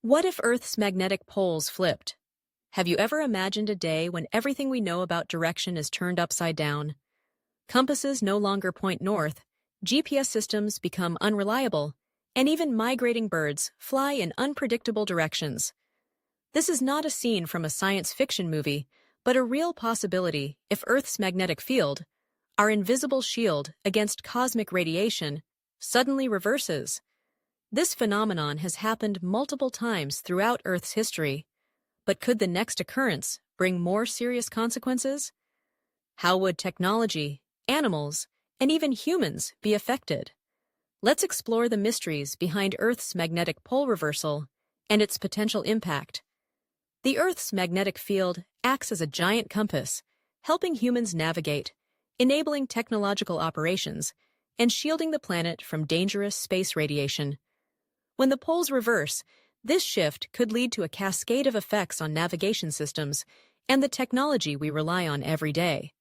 What if Earth's magnetic poles flipped? Have you ever imagined a day when everything we know about direction is turned upside down? Compasses no longer point north, GPS systems become unreliable, and even migrating birds fly in unpredictable directions. This is not a scene from a science fiction movie, but a real possibility if Earth's magnetic field, our invisible shield against cosmic radiation, suddenly reverses. This phenomenon has happened multiple times throughout Earth's history, but could the next occurrence bring more serious consequences? How would technology, animals, and even humans be affected? Let's explore the mysteries behind Earth's magnetic pole reversal and its potential impact. The Earth's magnetic field acts as a giant compass, helping humans navigate, enabling technological operations, and shielding the planet from dangerous space radiation. When the poles reverse, this shift could lead to a cascade of effects on navigation systems and the technology we rely on every day.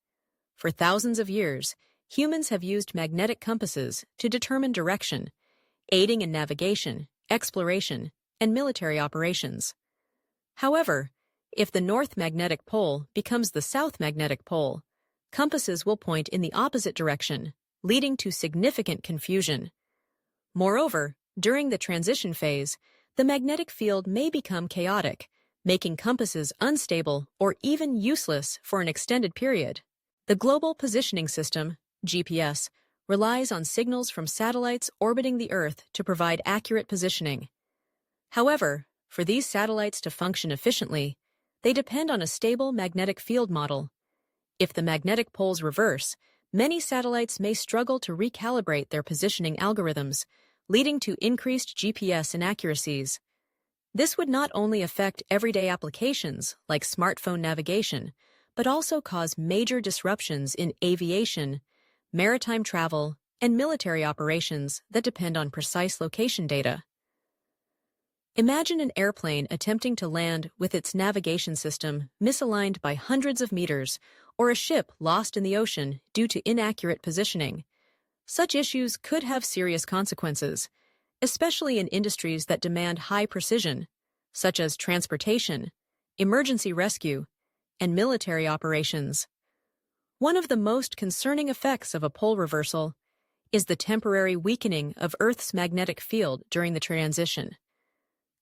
For thousands of years, humans have used magnetic compasses to determine direction, aiding in navigation, exploration, and military operations. However, if the North Magnetic Pole becomes the South Magnetic Pole, compasses will point in the opposite direction, leading to significant confusion. Moreover, during the transition phase, the magnetic field may become chaotic, making compasses unstable or even useless for an extended period. The Global Positioning System, GPS, relies on signals from satellites orbiting the Earth to provide accurate positioning. However, for these satellites to function efficiently, they depend on a stable magnetic field model. If the magnetic poles reverse, many satellites may struggle to recalibrate their positioning algorithms, leading to increased GPS inaccuracies. This would not only affect everyday applications like smartphone navigation, but also cause major disruptions in aviation, maritime travel, and military operations that depend on precise location data. Imagine an airplane attempting to land with its navigation system misaligned by hundreds of meters, or a ship lost in the ocean due to inaccurate positioning. Such issues could have serious consequences, especially in industries that demand high precision, such as transportation, emergency rescue, and military operations. One of the most concerning effects of a pole reversal is the temporary weakening of Earth's magnetic field during the transition.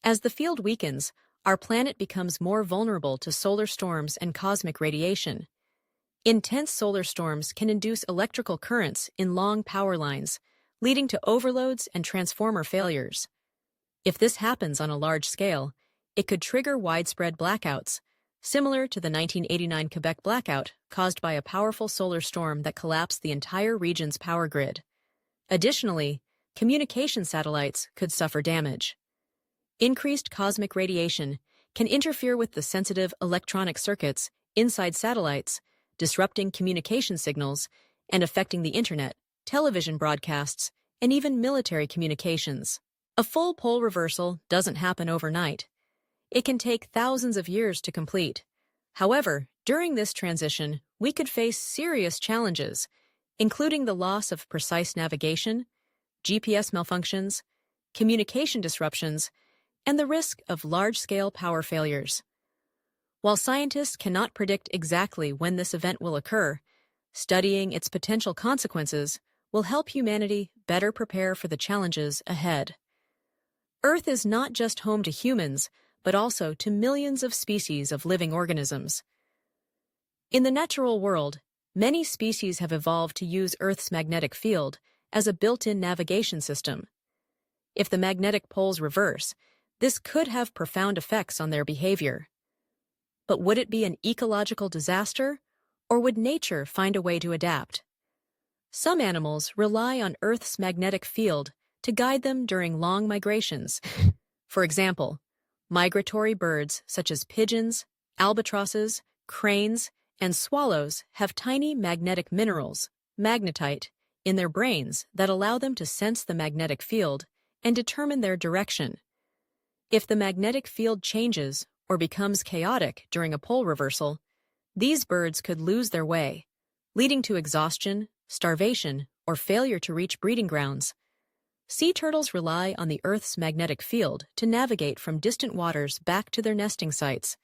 As the field weakens, our planet becomes more vulnerable to solar storms and cosmic radiation. Intense solar storms can induce electrical currents in long power lines, leading to overloads and transformer failures. If this happens on a large scale, it could trigger widespread blackouts, similar to the 1989 Quebec blackout caused by a powerful solar storm that collapsed the entire region's power grid. Additionally, communication satellites could suffer damage. Increased cosmic radiation can interfere with the sensitive electronic circuits inside satellites, disrupting communication signals and affecting the internet, television broadcasts, and even military communications. A full pole reversal doesn't happen overnight. It can take thousands of years to complete. However, during this transition, we could face serious challenges, including the loss of precise navigation, GPS malfunctions, communication disruptions, and the risk of large-scale power failures. While scientists cannot predict exactly when this event will occur, studying its potential consequences will help humanity better prepare for the challenges ahead. Earth is not just home to humans, but also to millions of species of living organisms. In the natural world, many species have evolved to use Earth's magnetic field as a built-in navigation system. If the magnetic poles reverse, this could have profound effects on their behavior. But would it be an ecological disaster, or would nature find a way to adapt? Some animals rely on Earth's magnetic field to guide them during long migrations. For example, migratory birds such as pigeons, albatrosses, cranes, and swallows have tiny magnetic minerals, magnetite, in their brains that allow them to sense the magnetic field and determine their direction. If the magnetic field changes or becomes chaotic during a pole reversal, these birds could lose their way, leading to exhaustion, starvation, or failure to reach breeding grounds. Sea turtles rely on the Earth's magnetic field to navigate from distant waters back to their nesting sites.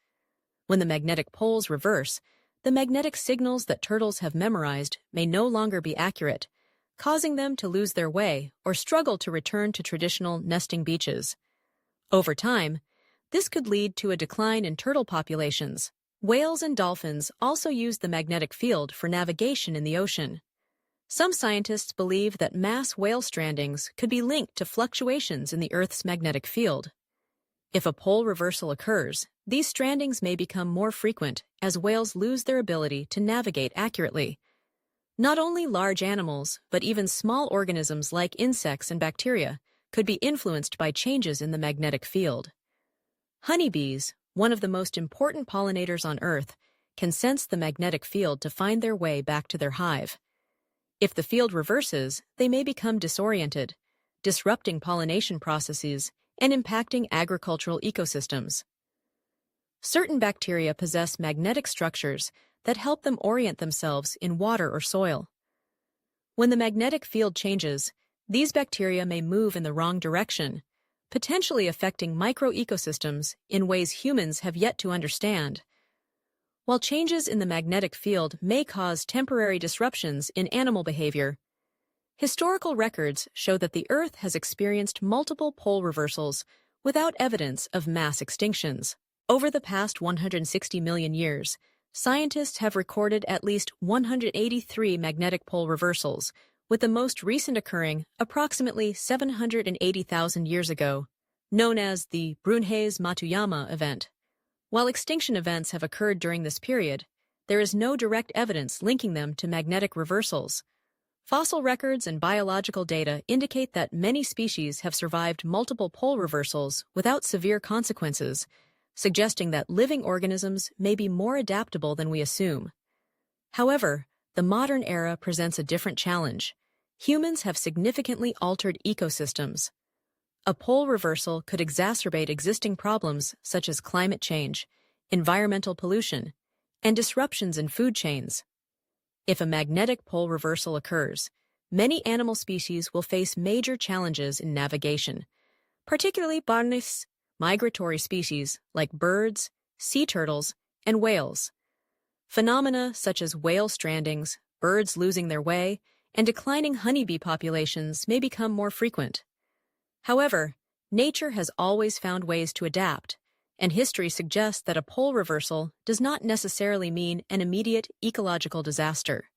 When the magnetic poles reverse, the magnetic signals that turtles have memorized may no longer be accurate, causing them to lose their way or struggle to return to traditional nesting beaches. Over time, this could lead to a decline in turtle populations. Whales and dolphins also use the magnetic field for navigation in the ocean. Some scientists believe that mass whale strandings could be linked to fluctuations in the Earth's magnetic field. If a pole reversal occurs, these strandings may become more frequent as whales lose their ability to navigate accurately. Not only large animals, but even small organisms like insects and bacteria could be influenced by changes in the magnetic field. Honeybees, one of the most important pollinators on Earth, can sense the magnetic field to find their way back to their hive. If the field reverses, they may become disoriented, disrupting pollination processes and impacting agricultural ecosystems. Certain bacteria possess magnetic structures that help them orient themselves in water or soil. When the magnetic field changes, these bacteria may move in the wrong direction, potentially affecting microecosystems in ways humans have yet to understand. While changes in the magnetic field may cause temporary disruptions in animal behavior, historical records show that the Earth has experienced multiple pole reversals without evidence of mass extinctions. Over the past 160 million years, scientists have recorded at least 183 magnetic pole reversals, with the most recent occurring approximately 780,000 years ago, known as the Brunhes-Matuyama event. While extinction events have occurred during this period, there is no direct evidence linking them to magnetic reversals. Fossil records and biological data indicate that many species have survived multiple pole reversals without severe consequences, suggesting that living organisms may be more adaptable than we assume. However, the modern era presents a different challenge. Humans have significantly altered ecosystems. A pole reversal could exacerbate existing problems such as climate change, environmental pollution, and disruptions in food chains. If a magnetic pole reversal occurs, many animal species will face major challenges in navigation, particularly migratory species like birds, sea turtles, and whales. Phenomena such as whale strandings, birds losing their way, and declining honeybee populations may become more frequent. However, nature has always found ways to adapt, and history suggests that a pole reversal does not necessarily mean an immediate ecological disaster.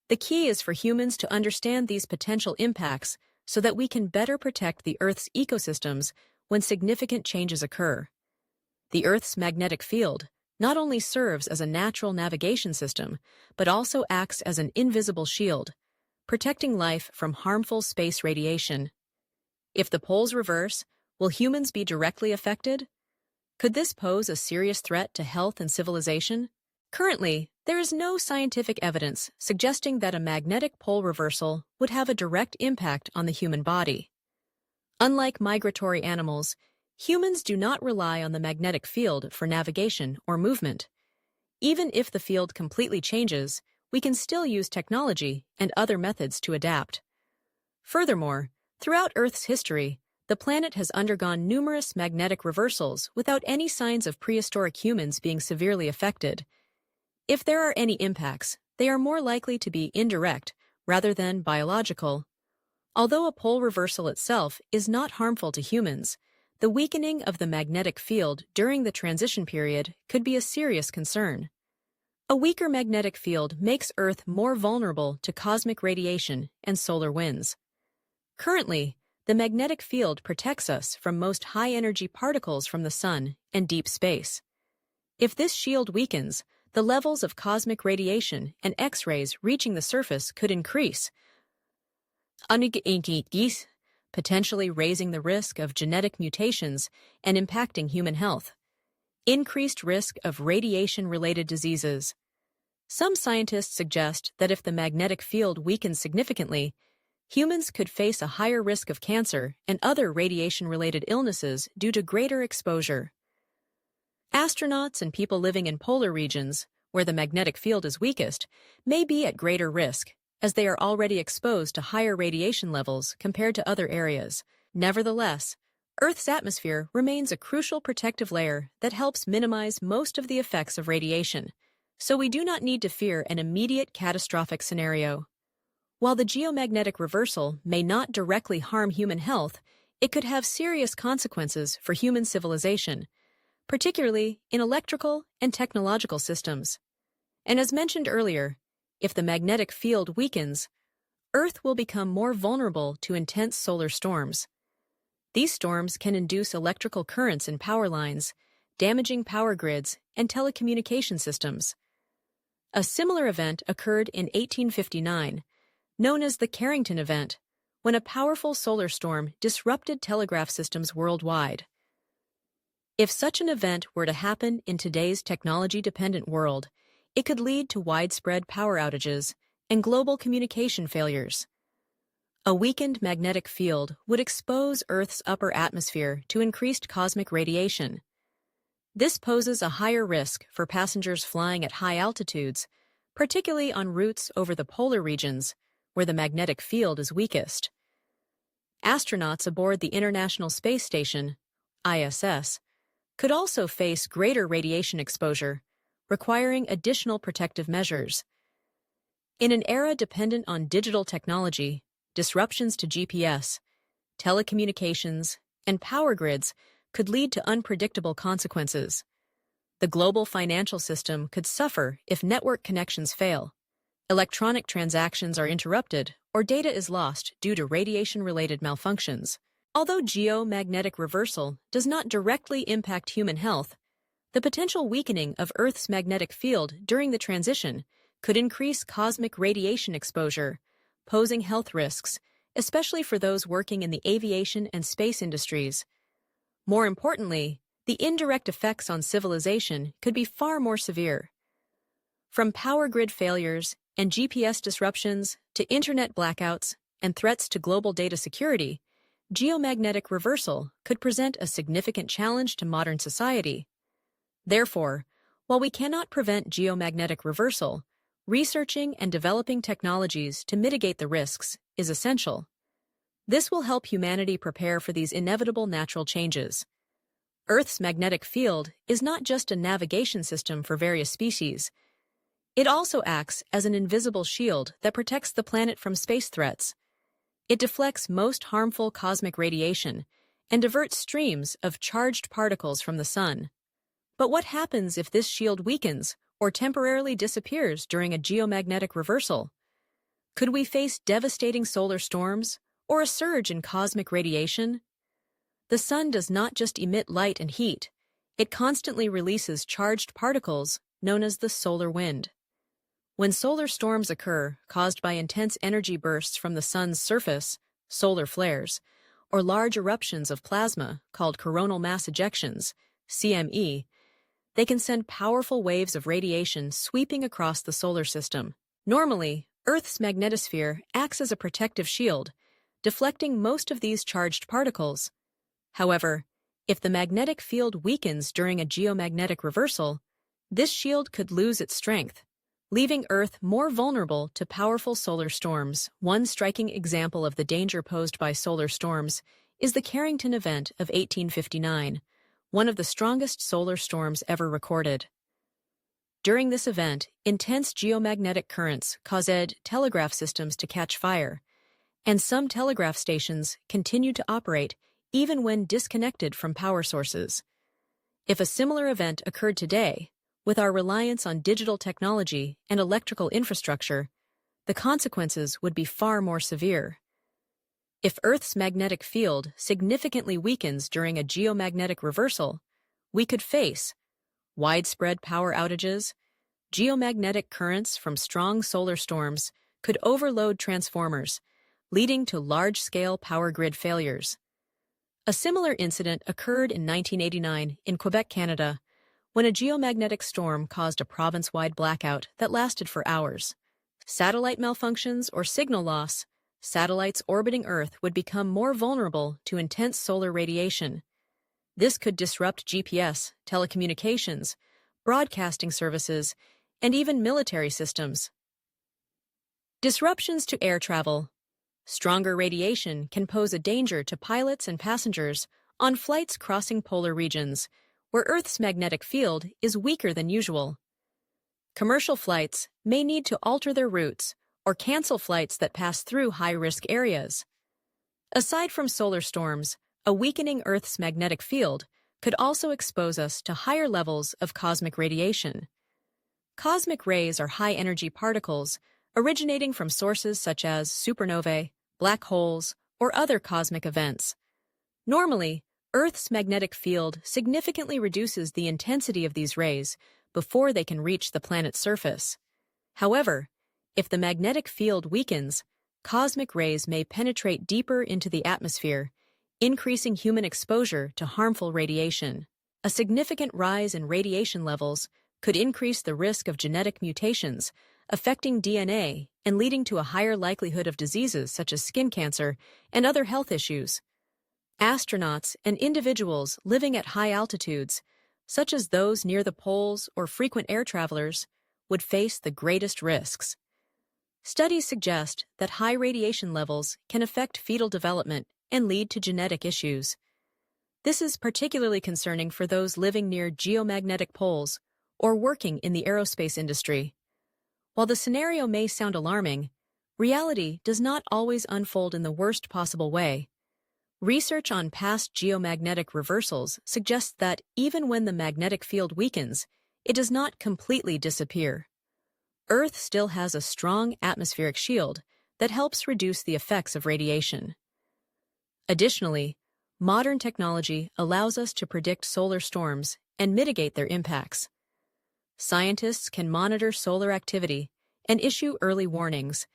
The key is for humans to understand these potential impacts so that we can better protect the Earth's ecosystems when significant changes occur. The Earth's magnetic field not only serves as a natural navigation system, but also acts as an invisible shield, protecting life from harmful space radiation. If the poles reverse, will humans be directly affected? Could this pose a serious threat to health and civilization? Currently, there is no scientific evidence suggesting that a magnetic pole reversal would have a direct impact on the human body. Unlike migratory animals, humans do not rely on the magnetic field for navigation or movement. Even if the field completely changes, we can still use technology and other methods to adapt. Furthermore, throughout Earth's history, the planet has undergone numerous magnetic reversals without any signs of prehistoric humans being severely affected. If there are any impacts, they are more likely to be indirect rather than biological. Although a pole reversal itself is not harmful to humans, the weakening of the magnetic field during the transition period could be a serious concern. A weaker magnetic field makes Earth more vulnerable to cosmic radiation and solar winds. Currently, the magnetic field protects us from most high-energy particles from the Sun and deep space. If this shield weakens, the levels of cosmic radiation and X-rays reaching the surface could increase, potentially raising the risk of genetic mutations and impacting human health. Increased risk of radiation-related diseases. Some scientists suggest that if the magnetic field weakens significantly, humans could face a higher risk of cancer and other radiation-related illnesses due to greater exposure. Astronauts and people living in polar regions, where the magnetic field is weakest, may be at greater risk, as they are already exposed to higher radiation levels compared to other areas. Nevertheless, Earth's atmosphere remains a crucial protective layer that helps minimize most of the effects of radiation, so we do not need to fear an immediate catastrophic scenario. While the geomagnetic reversal may not directly harm human health, it could have serious consequences for human civilization, particularly in electrical and technological systems. And as mentioned earlier, if the magnetic field weakens, Earth will become more vulnerable to intense solar storms. These storms can induce electrical currents in power lines, damaging power grids and telecommunication systems. A similar event occurred in 1859, known as the Carrington event, when a powerful solar storm disrupted telegraph systems worldwide. If such an event were to happen in today's technology-dependent world, it could lead to widespread power outages and global communication failures. A weakened magnetic field would expose Earth's upper atmosphere to increased cosmic radiation. This poses a higher risk for passengers flying at high altitudes, particularly on routes over the polar regions, where the magnetic field is weakest. Astronauts aboard the International Space Station, ISS, could also face greater radiation exposure, requiring additional protective measures. In an era dependent on digital technology, disruptions to GPS, telecommunications, and power grids could lead to unpredictable consequences. The global financial system could suffer if network connections fail, electronic transactions are interrupted, or data is lost due to radiation-related malfunctions. Although geomagnetic reversal does not directly impact human health, the potential weakening of Earth's magnetic field during the transition could increase cosmic radiation exposure, posing health risks, especially for those working in the aviation and space industries. More importantly, the indirect effects on civilization could be far more severe. From power grid failures and GPS disruptions to internet blackouts and threats to global data security, geomagnetic reversal could present a significant challenge to modern society. Therefore, while we cannot prevent geomagnetic reversal, researching and developing technologies to mitigate the risks is essential. This will help humanity prepare for these inevitable natural changes. Earth's magnetic field is not just a navigation system for various species. It also acts as an invisible shield that protects the planet from space threats. It deflects most harmful cosmic radiation and diverts streams of charged particles from the sun. But what happens if this shield weakens or temporarily disappears during a geomagnetic reversal? Could we face devastating solar storms or a surge in cosmic radiation? The sun does not just emit light and heat, it constantly releases charged particles known as the solar wind. When solar storms occur caused by intense energy bursts from the sun's surface, solar flares, or large eruptions of plasma called coronal mass ejections, CME, they can send powerful waves of radiation sweeping across the solar system. Normally, Earth's magnetosphere acts as a protective shield, deflecting most of these charged particles. However, if the magnetic field weakens during a geomagnetic reversal, this shield could lose its strength, leaving Earth more vulnerable to powerful solar storms. One striking example of the danger posed by solar storms is the Carrington event of 1859, one of the strongest solar storms ever recorded. During this event, intense geomagnetic currents caused telegraph systems to catch fire, and some telegraph stations continue to operate even when disconnected from power sources. If a similar event occurred today, with our reliance on digital technology and electrical infrastructure, the consequences would be far more severe. If Earth's magnetic field significantly weakens during a geomagnetic reversal, we could face widespread power outages, geomagnetic currents from strong solar storms could overload transformers, leading to large-scale power grid failures. A similar incident occurred in 1989 in Quebec, Canada, when a geomagnetic storm caused a province-wide blackout that lasted for hours. Satellite malfunctions or signal loss, satellites orbiting Earth would become more vulnerable to intense solar radiation. This could disrupt GPS, telecommunications, broadcasting services, and even military systems. Disruptions to air travel. Stronger radiation can pose a danger to pilots and passengers on flights crossing polar regions, where Earth's magnetic field is weaker than usual. Commercial flights may need to alter their routes or cancel flights that pass through high-risk areas. Aside from solar storms, a weakening Earth's magnetic field could also expose us to higher levels of cosmic radiation. Cosmic rays are high-energy particles originating from sources such as supernovae, black holes, or other cosmic events. Normally, Earth's magnetic field significantly reduces the intensity of these rays before they can reach the planet's surface. However, if the magnetic field weakens, cosmic rays may penetrate deeper into the atmosphere, increasing human exposure to harmful radiation. A significant rise in radiation levels could increase the risk of genetic mutations, affecting DNA and leading to a higher likelihood of diseases such as skin cancer and other health issues. Astronauts and individuals living at high altitudes, such as those near the poles or frequent air travelers, would face the greatest risks. Studies suggest that high radiation levels can affect fetal development and lead to genetic issues. This is particularly concerning for those living near geomagnetic poles or working in the aerospace industry. While the scenario may sound alarming, reality does not always unfold in the worst possible way. Research on past geomagnetic reversals suggests that even when the magnetic field weakens, it does not completely disappear. Earth still has a strong atmospheric shield that helps reduce the effects of radiation. Additionally, modern technology allows us to predict solar storms and mitigate their impacts. Scientists can monitor solar activity and issue early warnings,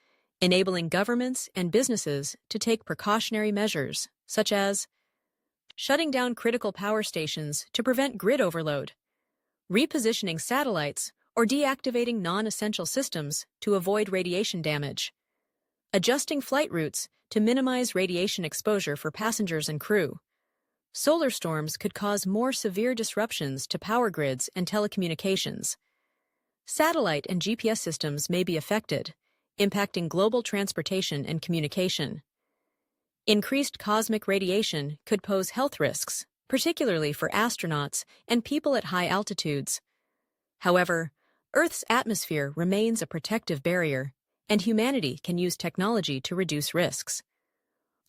enabling governments and businesses to take precautionary measures, such as shutting down critical power stations to prevent grid overload, repositioning satellites, or deactivating non-essential systems to avoid radiation damage, adjusting flight routes to minimize radiation exposure for passengers and crew. Solar storms could cause more severe disruptions to power grids and telecommunications. Satellite and GPS systems may be affected, impacting global transportation and communication. Increased cosmic radiation could pose health risks, particularly for astronauts and people at high altitudes. However, Earth's atmosphere remains a protective barrier, and humanity can use technology to reduce risks.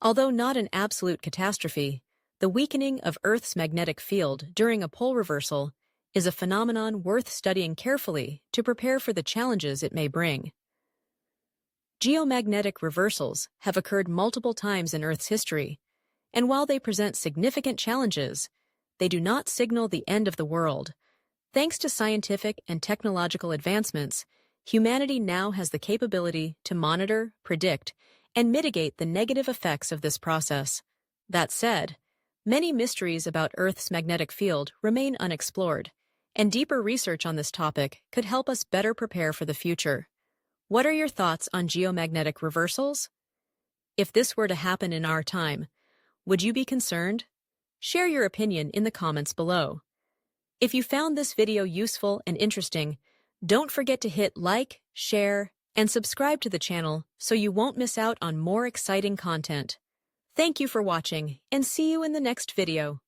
Although not an absolute catastrophe, the weakening of Earth's magnetic field during a pole reversal is a phenomenon worth studying carefully to prepare for the challenges it may bring. Geomagnetic reversals have occurred multiple times in Earth's history, and while they present significant challenges, they do not signal the end of the world. Thanks to scientific and technological advancements, humanity now has the capability to monitor, predict, and mitigate the negative effects of this process. That said, many mysteries about Earth's magnetic field remain unexplored, and deeper research on this topic could help us better prepare for the future. What are your thoughts on geomagnetic reversals? If this were to happen in our time, would you be concerned? Share your opinion in the comments below. If you found this video useful and interesting, don't forget to hit like, share, and subscribe to the channel so you won't miss out on more exciting content. Thank you for watching, and see you in the next video.